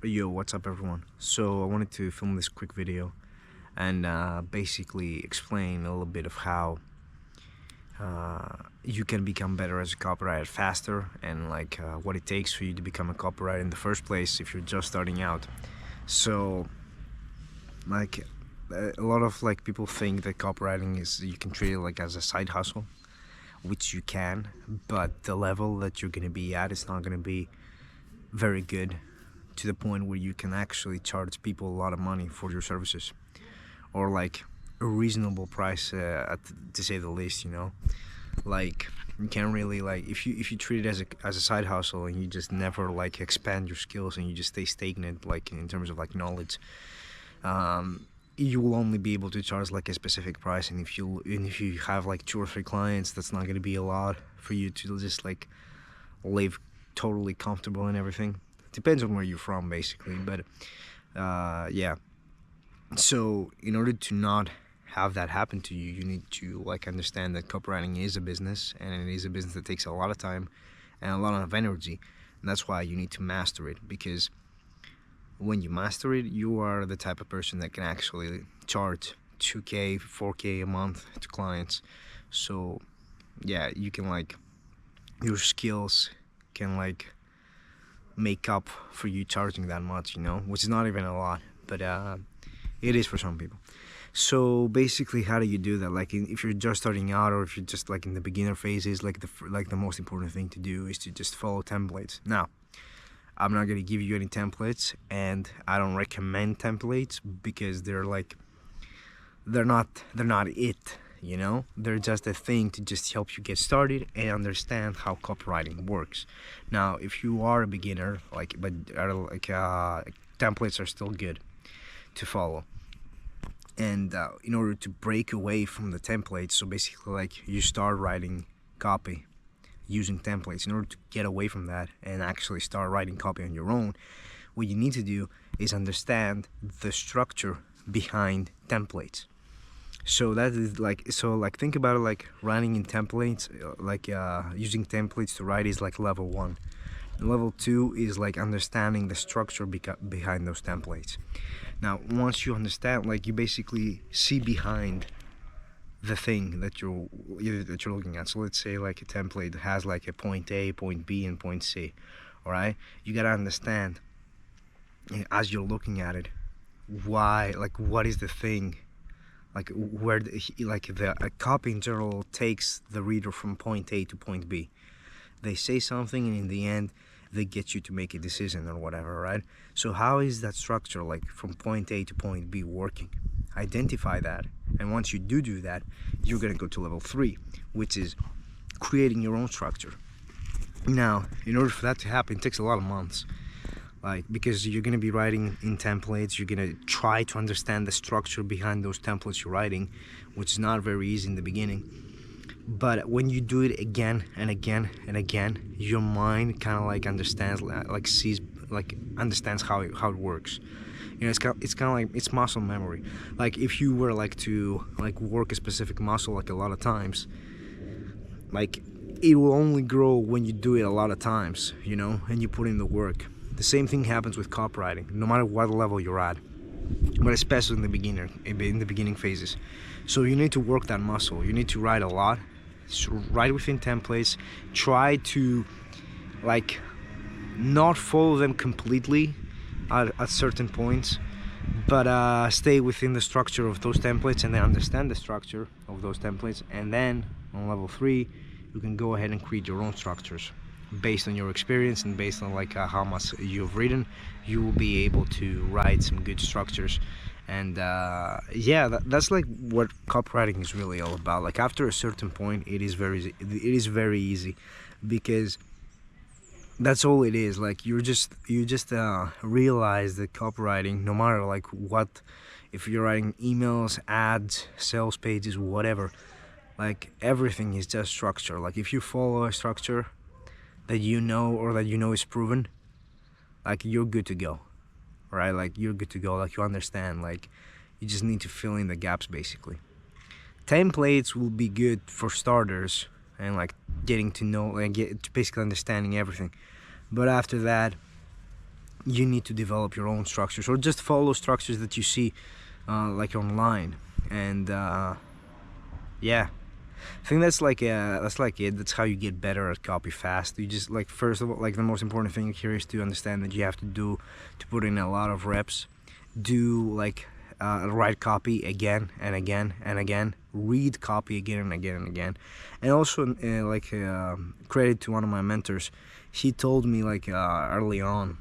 Yo, what's up everyone? So I wanted to film this quick video and basically explain a little bit of how you can become better as a copywriter faster, and what it takes for you to become a copywriter in the first place if you're just starting out. So like a lot of people think that copywriting is, you can treat it like as a side hustle, which you can, but the level that you're gonna be at is not gonna be very good, to the point where you can actually charge people a lot of money for your services, or like a reasonable price, to say the least. You can't really, if you treat it as a side hustle and you just never expand your skills and you just stay stagnant in terms of knowledge, you will only be able to charge a specific price. And if you have 2 or 3 clients, that's not going to be a lot for you to just live totally comfortable and everything. Depends on where you're from, basically. But yeah, so in order to not have that happen to you, you need to understand that copywriting is a business, and it is a business that takes a lot of time and a lot of energy. And that's why you need to master it, because when you master it, you are the type of person that can actually charge 2K, 4K a month to clients. So yeah, you can your skills can make up for you charging that much, which is not even a lot, but it is for some people. So basically, how do you do that? If you're just starting out, or if you're just in the beginner phases, the most important thing to do is to just follow templates. Now, I'm not gonna give you any templates, and I don't recommend templates, because they're not it. They're just a thing to just help you get started and understand how copywriting works. Now, if you are a beginner, templates are still good to follow. And in order to break away from the templates, so basically you start writing copy using templates. In order to get away from that and actually start writing copy on your own, what you need to do is understand the structure behind templates. So that is think about it writing in templates, using templates to write is level 1. And level 2 is understanding the structure behind those templates. Now, once you understand, you basically see behind the thing that you're looking at. So let's say a template has a point A, point B, and point C. All right, you gotta understand, as you're looking at it, why, what is the thing, where a copy in general takes the reader from point A to point B. They say something, and in the end they get you to make a decision or whatever, right? So how is that structure from point A to point B working? Identify that, and once you do that, you're gonna go to level 3, which is creating your own structure. Now, in order for that to happen, it takes a lot of months, because you're gonna be writing in templates. You're gonna try to understand the structure behind those templates you're writing, which is not very easy in the beginning. But when you do it again and again and again, your mind kind of understands, understands how it works. It's kind of it's muscle memory. If you were to work a specific muscle a lot of times, it will only grow when you do it a lot of times, and you put in the work. The same thing happens with copywriting, no matter what level you're at, but especially in the beginning phases. So you need to work that muscle. You need to write a lot. So write within templates. Try to not follow them completely at certain points, but stay within the structure of those templates, and then understand the structure of those templates. And then on level 3, you can go ahead and create your own structures based on your experience, and based on how much you've written. You will be able to write some good structures. And yeah, that's what copywriting is really all about. After a certain point, it is very easy, because that's all it is. You just realize that copywriting, no matter what, if you're writing emails, ads, sales pages, whatever, everything is just structure. If you follow a structure that or that is proven, you're good to go, right? You're good to go. You understand, you just need to fill in the gaps, basically. Templates will be good for starters, and getting to know, basically understanding everything. But after that, you need to develop your own structures, or just follow structures that you see like online. And yeah, I think that's like it. That's how you get better at copy fast. You just, like, first of all, like, the most important thing here is to understand that you have to put in a lot of reps. Do like write copy again and again and again. Read copy again and again and again. And also credit to one of my mentors. He told me, like, early on,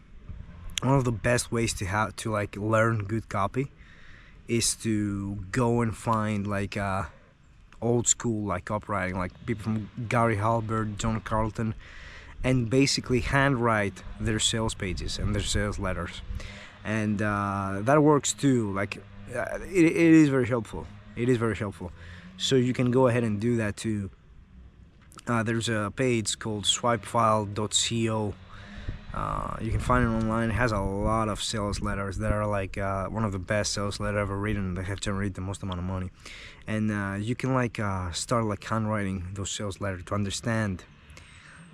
one of the best ways to like learn good copy is to go and find like old school like copywriting, like people from Gary Halbert, John Carlton, and basically handwrite their sales pages and their sales letters. And that works too. Like it is very helpful. It is very helpful. So you can go ahead and do that too. There's a page called swipefile.co. You can find it online. It has a lot of sales letters that are like one of the best sales letters ever written. They have generated the most amount of money, and you can like start like handwriting those sales letters to understand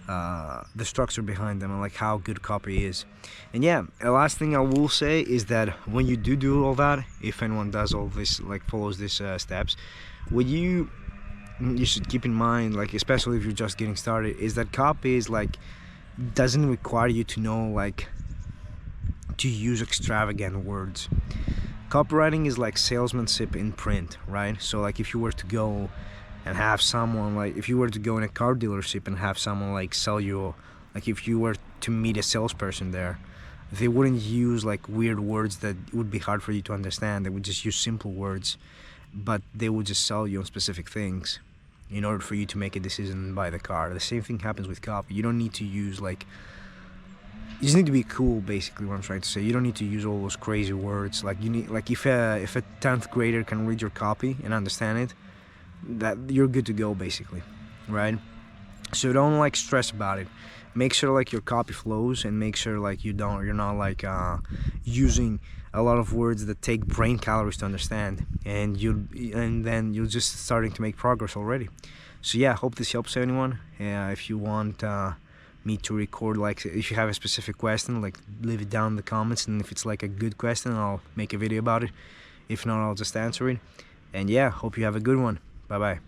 the structure behind them and like how good copy is. And yeah, the last thing I will say is that when you do all that, if anyone does all this, like follows these steps, what you should keep in mind, like especially if you're just getting started, is that copy is like doesn't require you to know like to use extravagant words. Copywriting is like salesmanship in print, right? So like if you were to go and have someone, like if you were to go in a car dealership and have someone like sell you, like if you were to meet a salesperson there, they wouldn't use like weird words that would be hard for you to understand. They would just use simple words, but they would just sell you on specific things in order for you to make a decision and buy the car. The same thing happens with copy. You don't need to use like, you just need to be cool, basically what I'm trying to say. You don't need to use all those crazy words. Like you need, like if a 10th grader can read your copy and understand it, that you're good to go basically, right? So don't like stress about it. Make sure like your copy flows, and make sure like you're not like using a lot of words that take brain calories to understand, and then you're just starting to make progress already. So yeah, hope this helps anyone. If you want me to record, like if you have a specific question, like leave it down in the comments, and if it's like a good question, I'll make a video about it. If not, I'll just answer it. And yeah, hope you have a good one. Bye bye.